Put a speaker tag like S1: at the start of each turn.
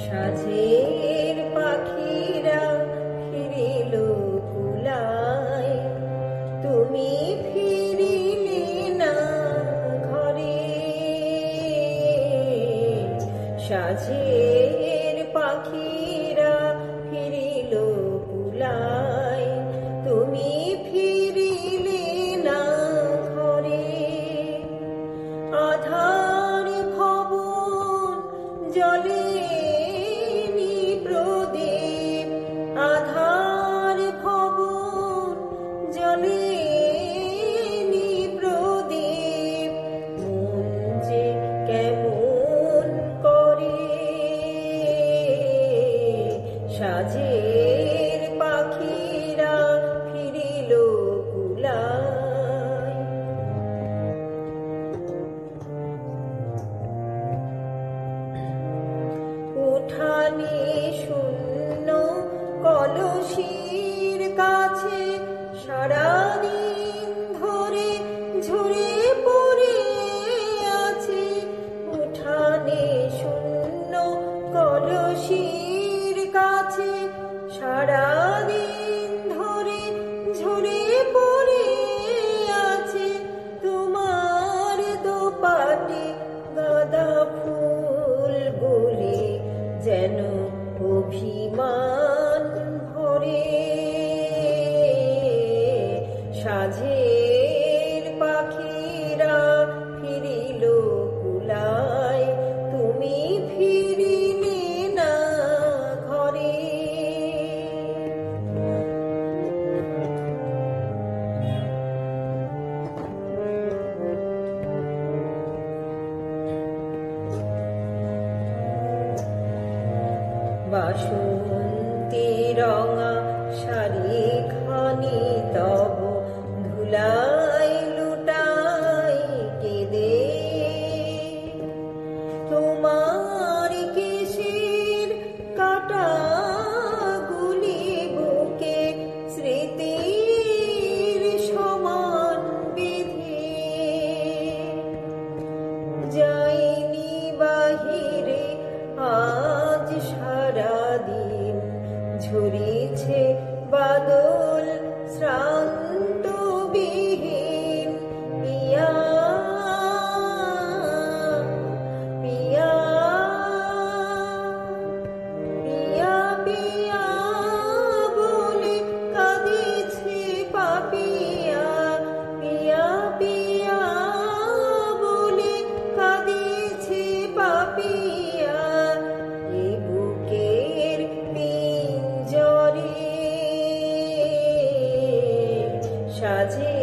S1: সাঁঝের পাখিরা ফিরিল কুলায়, তুমি ফিরিলে না ঘরে। সাঁঝের পাখিরা ফিরিল কুলায়, তুমি ফিরিলে না ঘরে। আধার ভবন জলে প্রদীপ, আধার ভবন জলে প্রদীপ, মন যে কেমন করে। সাঁঝের পাখিরা ফিরিল কুলায়। উঠানে শূন্য কলসির কাছে সারাদিন ধরে ঝরে পড়ে আছে। উঠানে শূন্য কলসির কাছে সারাদিন ধরে ঝরে পড়ে আছে। তোমার দোপাটি গাঁদা ফুলগুলি যেন অভিমান ভরে। সাঁঝের পাখিরা ফিরিল কুলায়, তুমি ফিরিলে না ঘরে। বাসন্তী রঙা শাড়ি খানি তব ধুলাই লুটাই কেঁদে। তোমার কেশের কাটা গুলি বুকে স্মৃতির সমান বেঁধে। যাইনি বাহিরে আজ সারাদিন, ঝরিছে বাদল শ্রান্ত বিহীন। পিয়া পিয়া পিয়া পিয়া বলে কাঁদিছে পাপিয়া। পিয়া পিয়া বলে কাঁদিছে পাপিয়া। এই বুকের পিঞ্জরে সাঁঝে